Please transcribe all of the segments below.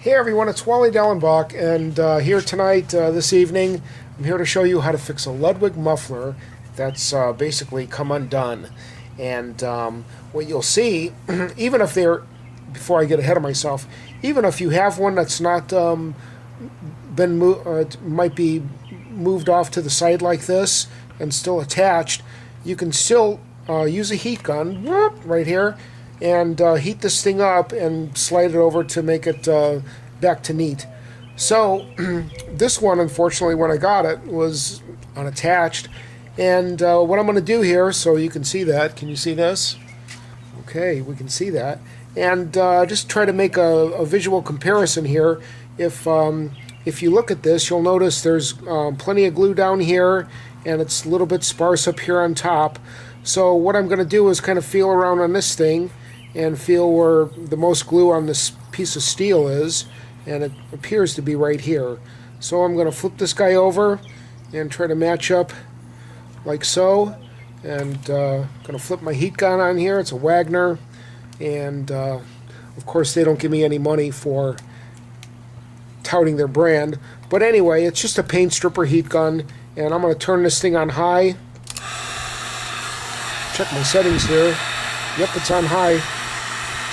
Hey everyone, it's Wally Dellenbach, and here tonight, this evening, I'm here to show you how to fix a Ludwig muffler that's basically come undone. And what you'll see, even if they're, before I get ahead of myself, even if you have one that's not might be moved off to the side like this and still attached, you can still use a heat gun right here and heat this thing up and slide it over to make it back to neat. So this one, unfortunately, when I got it, was unattached. And what I'm going to do here, so you can see that, can you see this? Okay, we can see that. And just try to make a visual comparison here. If you look at this, you'll notice there's plenty of glue down here, and it's a little bit sparse up here on top. So what I'm going to do is kind of feel around on this thing and feel where the most glue on this piece of steel is, and it appears to be right here. So I'm going to flip this guy over and try to match up like so, and going to flip my heat gun on here. It's a Wagner, and of course they don't give me any money for touting their brand, but anyway, it's just a paint stripper heat gun, and I'm going to turn this thing on high. Check my settings here. Yep, it's on high.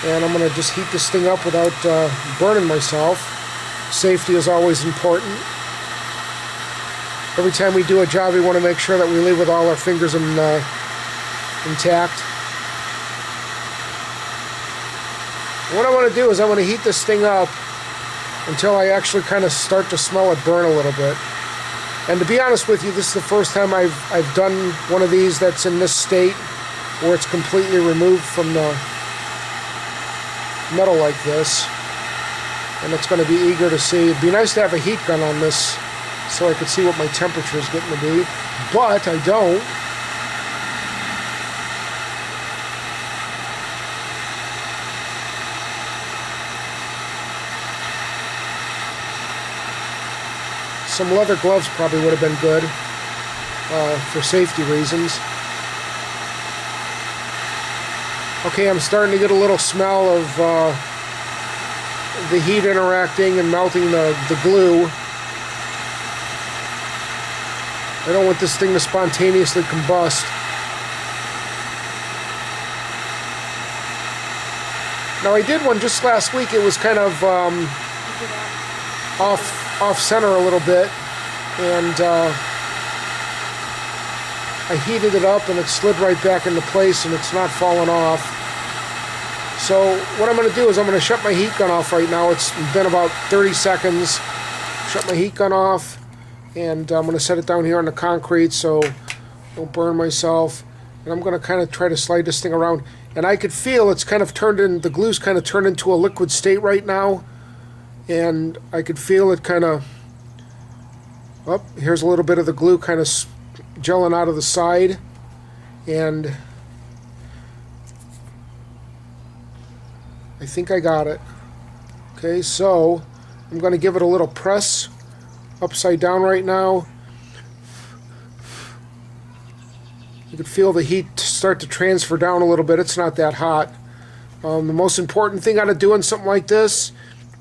And I'm going to just heat this thing up without burning myself. Safety is always important. Every time we do a job, we want to make sure that we leave with all our fingers intact. What I want to do is I want to heat this thing up until I actually kind of start to smell it burn a little bit. And to be honest with you, this is the first time I've done one of these that's in this state, where it's completely removed from the metal like this, and it's going to be eager to see. It'd be nice to have a heat gun on this so I could see what my temperature is getting to be, but I don't. Some leather gloves probably would have been good for safety reasons. Okay, I'm starting to get a little smell of the heat interacting and melting the glue. I don't want this thing to spontaneously combust. Now I did one just last week. It was kind of off center a little bit, and I heated it up and it slid right back into place, and it's not falling off. So what I'm going to do is I'm going to shut my heat gun off right now. It's been about 30 seconds. Shut my heat gun off, and I'm going to set it down here on the concrete so I don't burn myself. And I'm going to kind of try to slide this thing around. And I could feel it's kind of the glue's kind of turned into a liquid state right now. And I could feel it kind of, oh, here's a little bit of the glue kind of gelling out of the side, and I think I got it. Okay, so I'm going to give it a little press upside down right now. You can feel the heat start to transfer down a little bit. It's not that hot. The most important thing out of doing something like this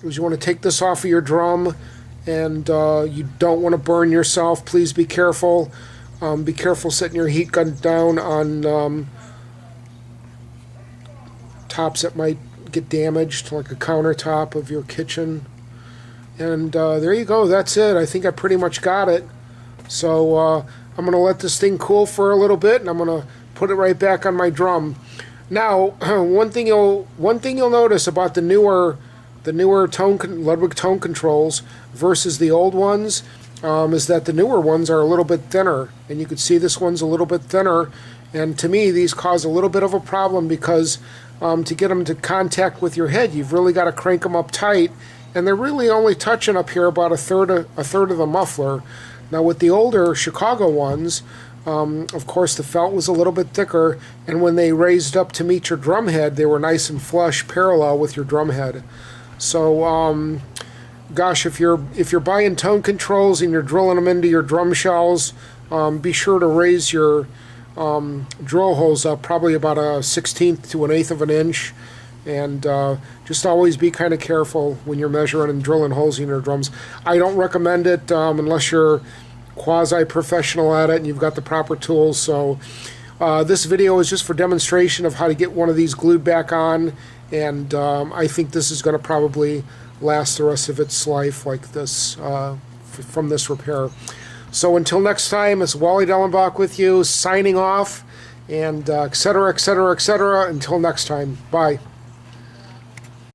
is you want to take this off of your drum, and you don't want to burn yourself. Please be careful. Be careful setting your heat gun down on tops that might get damaged, like a countertop of your kitchen. And there you go, that's it. I think I pretty much got it. So I'm going to let this thing cool for a little bit, and I'm going to put it right back on my drum. Now, one thing you'll notice about the newer Ludwig tone controls versus the old ones is that the newer ones are a little bit thinner, and you can see this one's a little bit thinner, and to me these cause a little bit of a problem because to get them to contact with your head, you've really got to crank them up tight, and they're really only touching up here about a third of the muffler. Now with the older Chicago ones, of course the felt was a little bit thicker, and when they raised up to meet your drum head, they were nice and flush parallel with your drum head. So gosh, if you're buying tone controls and you're drilling them into your drum shells, be sure to raise your drill holes up probably about a 1/16 to 1/8 of an inch, and just always be kind of careful when you're measuring and drilling holes in your drums. I don't recommend it unless you're quasi-professional at it and you've got the proper tools. So this video is just for demonstration of how to get one of these glued back on, and I think this is going to probably last the rest of its life like this from this repair. So until next time, it's Wally Dellenbach with you, signing off, and et cetera, et cetera, et cetera. Until next time, bye.